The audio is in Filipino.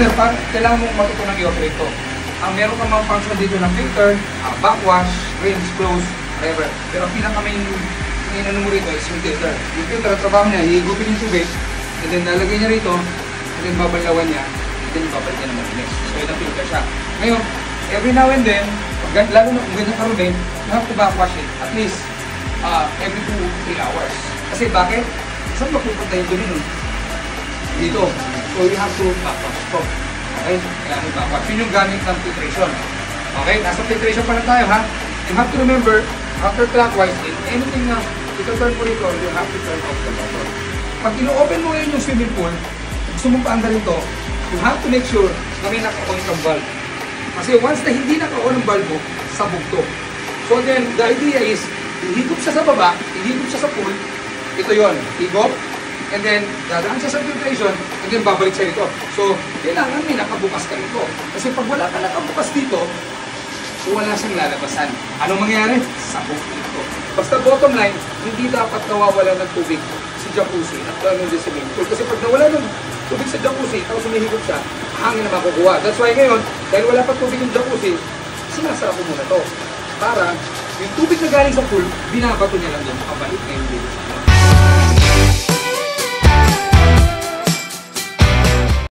sir, kailangan mong matutunan i-operate ito. Ang meron kang mga function dito ng filter, backwash, rinse, close, whatever. Pero ang pinaka-main ano mo rito is yung filter. Yung filter, ang trabaho niya, hihigupin yung tubig, and then lalagay niya rito, and then babalawan niya, and then babalik niya naman ulit. So, yun ang filter siya. Ngayon, every now and then, lalo na kung ganyan karumi, you have to backwash it at least every 2-3 hours. Kasi bakit? Saan mapupunta yung dumi nun? Dito. So, you have to backwash ito. Okay? Kailangan yung backwash. Yun yung gamit ng filtration. Okay? Nasa filtration pa na tayo, ha? You have to remember, after clockwise, anything na ito-turn mo rito, you have to turn off the motor. Pag ino-open mo ngayon yung swimming pool, gusto mong paandarin ito, you have to make sure na may naka-on kang valve. Kasi once na hindi naka-on ang valve mo, sabog to. So then, the idea is, hihigop siya sa baba, hihigop siya sa pool, ito yon, higop, and then dadaan siya sa filtration, and then babalik siya rito. So, kailangan may nakabukas ka rito. Kasi pag wala ka nakabukas dito, wala siyang lalabasan. Anong mangyayari? Sabog dito. Basta bottom line, hindi dapat nawawalan ng tubig si jacuzzi at gano'n din swimming pool. Kasi pag nawala ng tubig sa jacuzzi, tapos humihigop siya, hangin na makukuha. That's why ngayon, dahil wala pa tubig yung jacuzzi, sinasara ko muna to. Para yung tubig na galing sa pool, binabato niya lang doon, makabalik na yung dito sa